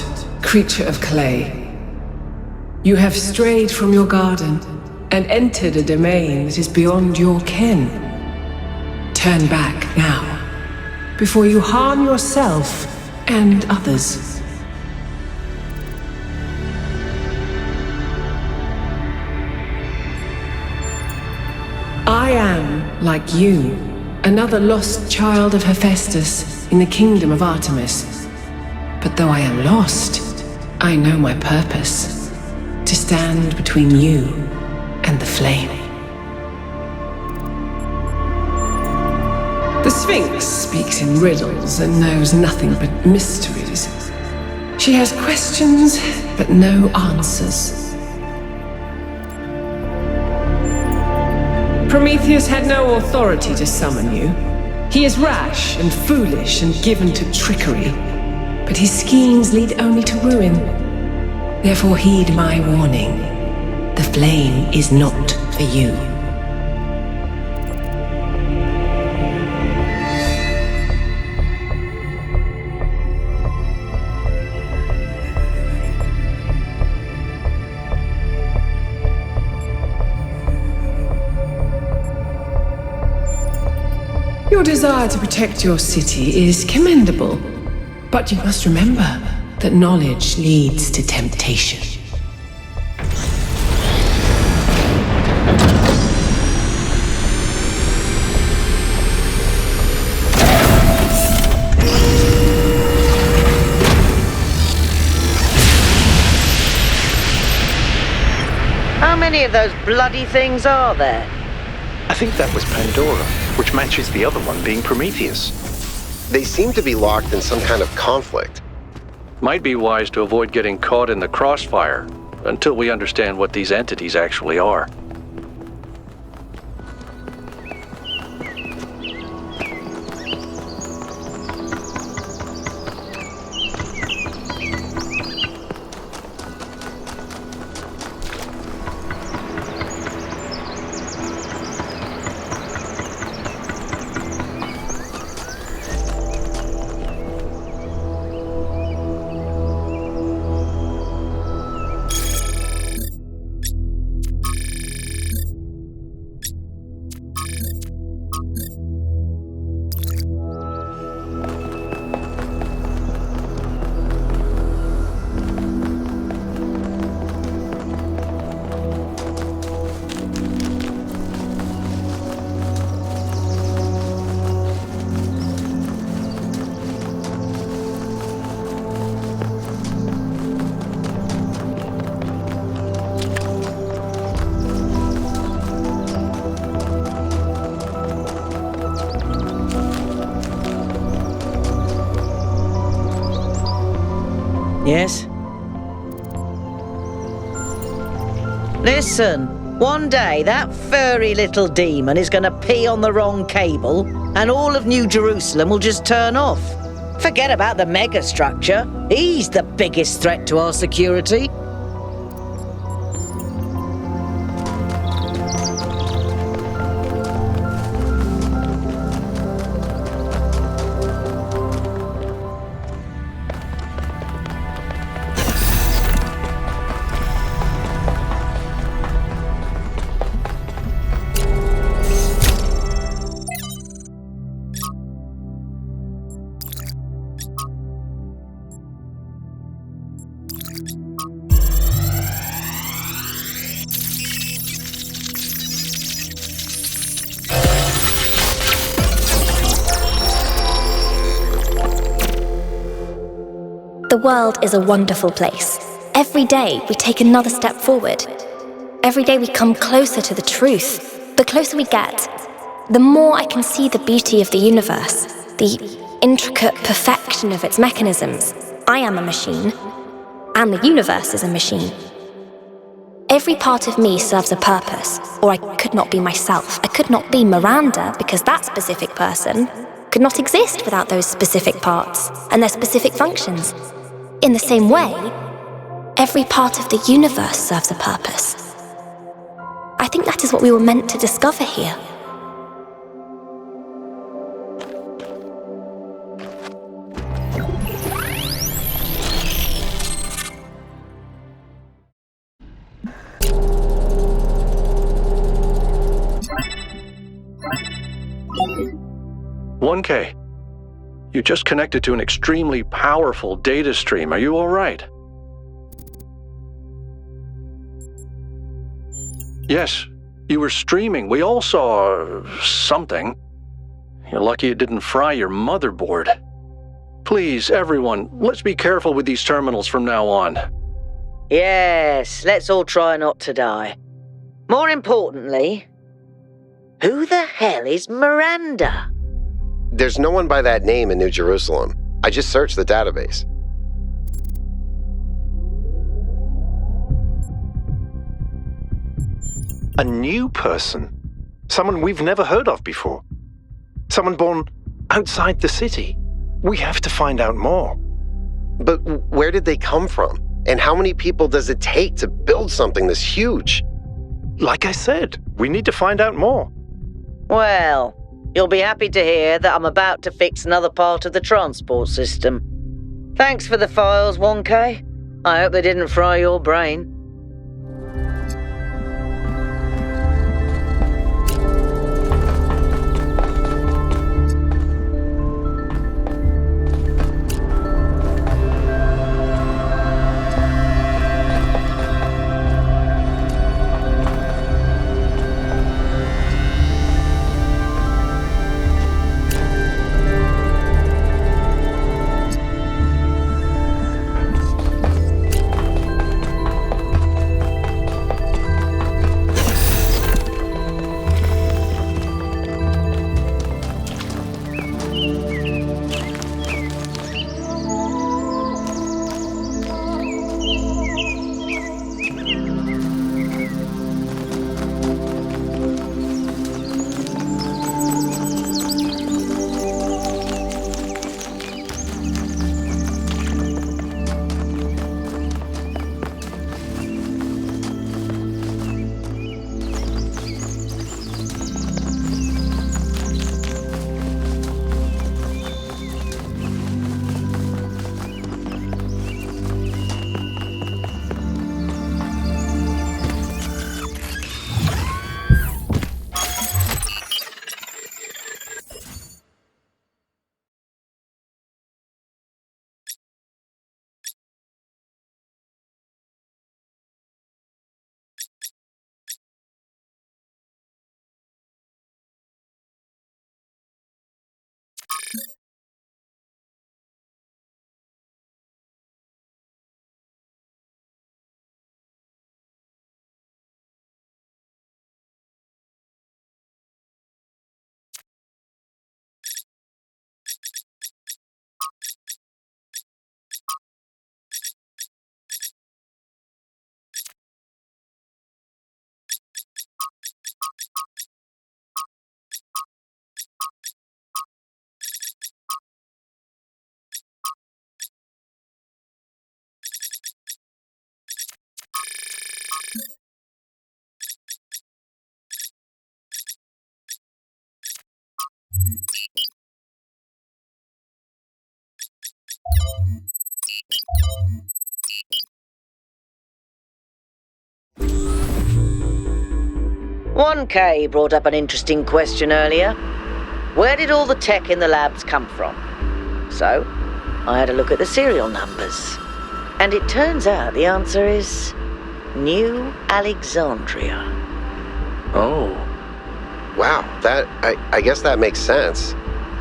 not, creature of clay. You have strayed from your garden and entered a domain that is beyond your ken. Turn back now, before you harm yourself and others. I am, like you, another lost child of Hephaestus in the kingdom of Artemis. But though I am lost, I know my purpose: to stand between you and the flame. The Sphinx speaks in riddles and knows nothing but mysteries. She has questions, but no answers. Prometheus had no authority to summon you. He is rash and foolish and given to trickery, but his schemes lead only to ruin. Therefore heed my warning. The flame is not for you. Your desire to protect your city is commendable, but you must remember that knowledge leads to temptation. How many of those bloody things are there? I think that was Pandora, which matches the other one being Prometheus. They seem to be locked in some kind of conflict. Might be wise to avoid getting caught in the crossfire until we understand what these entities actually are. Yes? Listen, one day that furry little demon is going to pee on the wrong cable and all of New Jerusalem will just turn off. Forget about the megastructure. He's the biggest threat to our security. The world is a wonderful place. Every day we take another step forward. Every day we come closer to the truth. The closer we get, the more I can see the beauty of the universe, the intricate perfection of its mechanisms. I am a machine, and the universe is a machine. Every part of me serves a purpose, or I could not be myself. I could not be Miranda, because that specific person could not exist without those specific parts and their specific functions. In the same way, every part of the universe serves a purpose. I think that is what we were meant to discover here. 1K. You just connected to an extremely powerful data stream. Are you all right? Yes, you were streaming. We all saw something. You're lucky it didn't fry your motherboard. Please, everyone, let's be careful with these terminals from now on. Yes, let's all try not to die. More importantly, who the hell is Miranda? There's no one by that name in New Jerusalem. I just searched the database. A new person? Someone we've never heard of before? Someone born outside the city? We have to find out more. But where did they come from? And how many people does it take to build something this huge? Like I said, we need to find out more. Well, you'll be happy to hear that I'm about to fix another part of the transport system. Thanks for the files, 1K. I hope they didn't fry your brain. One K brought up an interesting question earlier. Where did all the tech in the labs come from? So, I had a look at the serial numbers. And it turns out the answer is New Alexandria. Oh. Wow, I guess that makes sense.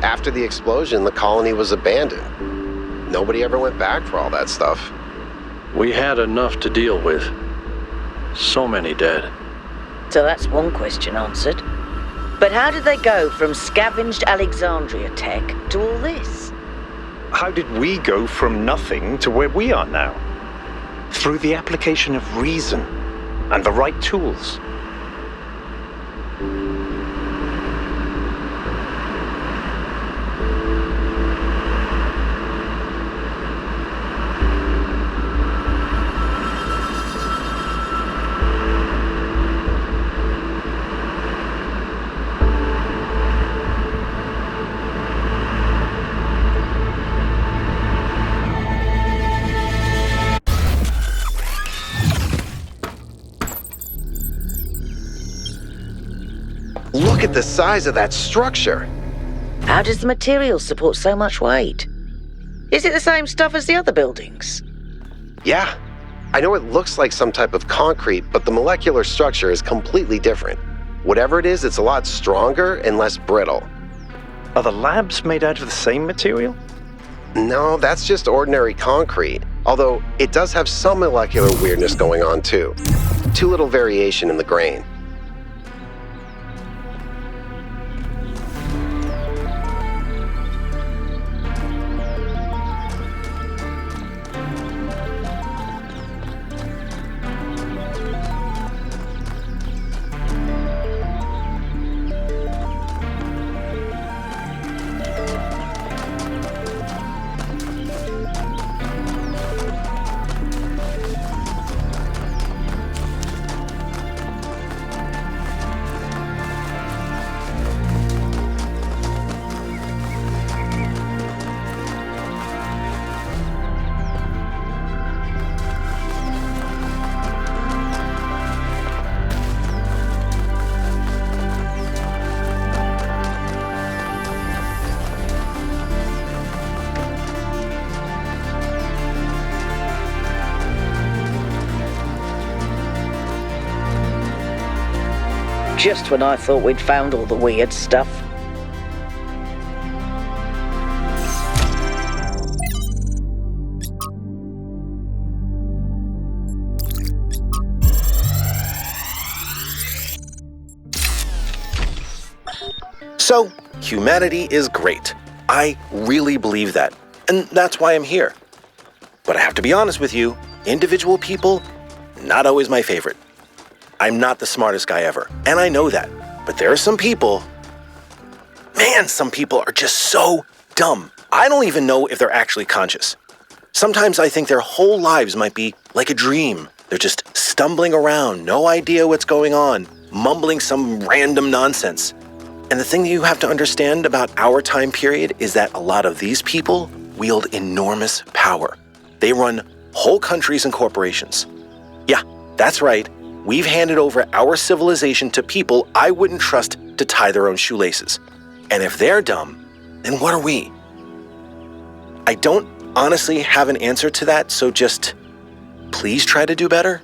After the explosion, the colony was abandoned. Nobody ever went back for all that stuff. We had enough to deal with. So many dead. So that's one question answered. But how did they go from scavenged Alexandria tech to all this? How did we go from nothing to where we are now? Through the application of reason and the right tools. Look at the size of that structure. How does the material support so much weight? Is it the same stuff as the other buildings? Yeah. I know it looks like some type of concrete, but the molecular structure is completely different. Whatever it is, it's a lot stronger and less brittle. Are the labs made out of the same material? No, that's just ordinary concrete. Although, it does have some molecular weirdness going on too. Too little variation in the grain. Just when I thought we'd found all the weird stuff. So, humanity is great. I really believe that, and that's why I'm here. But I have to be honest with you, individual people, not always my favorite. I'm not the smartest guy ever, and I know that. But there are some people, man, some people are just so dumb. I don't even know if they're actually conscious. Sometimes I think their whole lives might be like a dream. They're just stumbling around, no idea what's going on, mumbling some random nonsense. And the thing that you have to understand about our time period is that a lot of these people wield enormous power. They run whole countries and corporations. Yeah, that's right. We've handed over our civilization to people I wouldn't trust to tie their own shoelaces. And if they're dumb, then what are we? I don't honestly have an answer to that, so just please try to do better.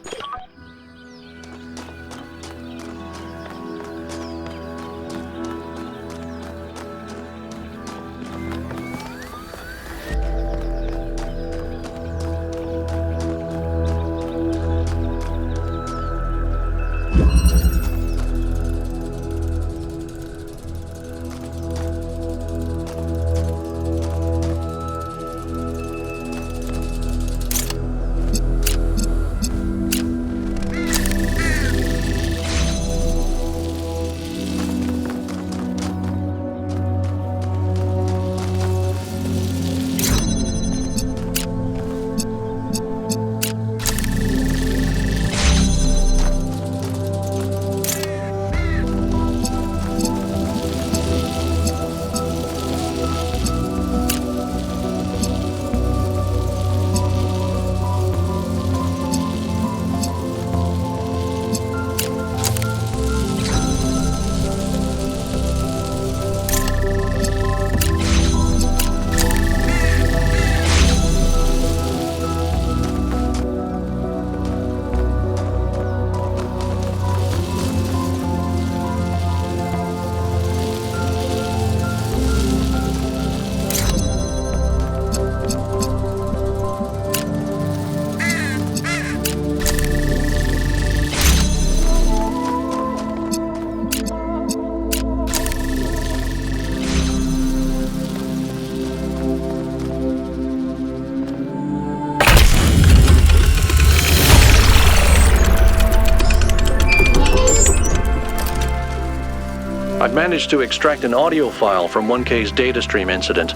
I've managed to extract an audio file from 1K's data stream incident.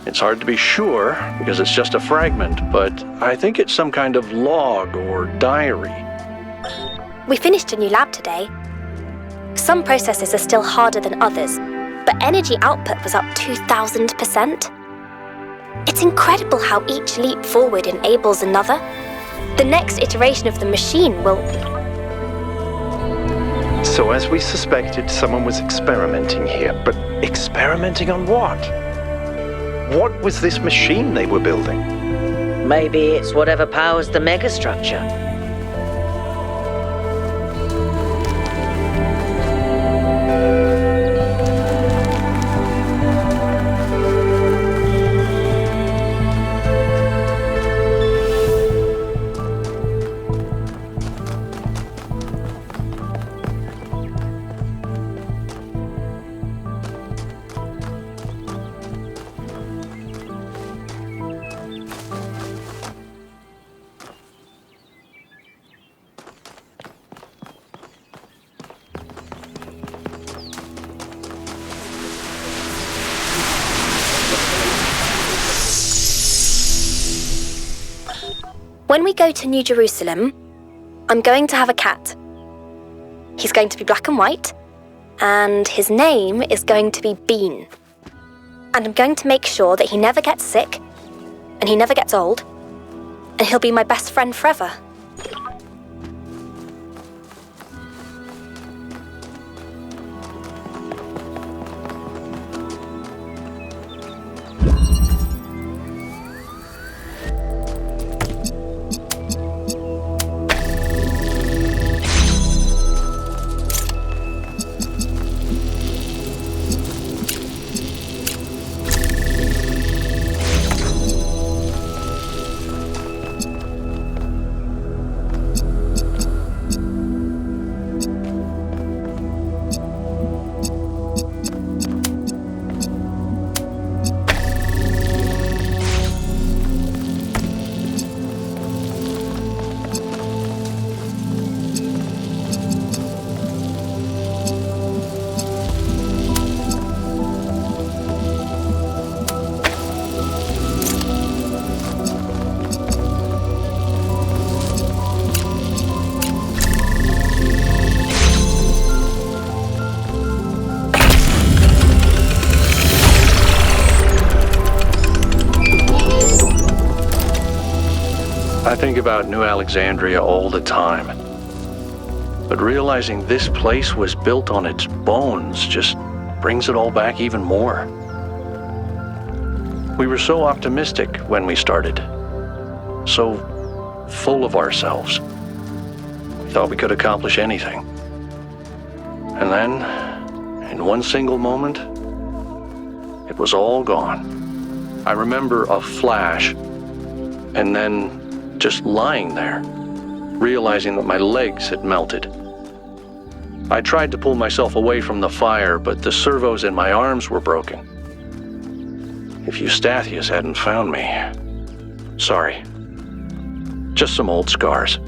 It's hard to be sure because it's just a fragment, but I think it's some kind of log or diary. We finished a new lab today. Some processes are still harder than others, but energy output was up 2,000%. It's incredible how each leap forward enables another. The next iteration of the machine will... So as we suspected, someone was experimenting here. But experimenting on what? What was this machine they were building? Maybe it's whatever powers the megastructure. When we go to New Jerusalem, I'm going to have a cat. He's going to be black and white, and his name is going to be Bean. And I'm going to make sure that he never gets sick, and he never gets old, and he'll be my best friend forever. I think about New Alexandria all the time. But realizing this place was built on its bones just brings it all back even more. We were so optimistic when we started. So full of ourselves. We thought we could accomplish anything. And then, in one single moment, it was all gone. I remember a flash, and then just lying there, realizing that my legs had melted. I tried to pull myself away from the fire, but the servos in my arms were broken. If Eustathius hadn't found me, sorry, just some old scars.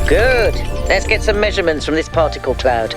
Good. Let's get some measurements from this particle cloud.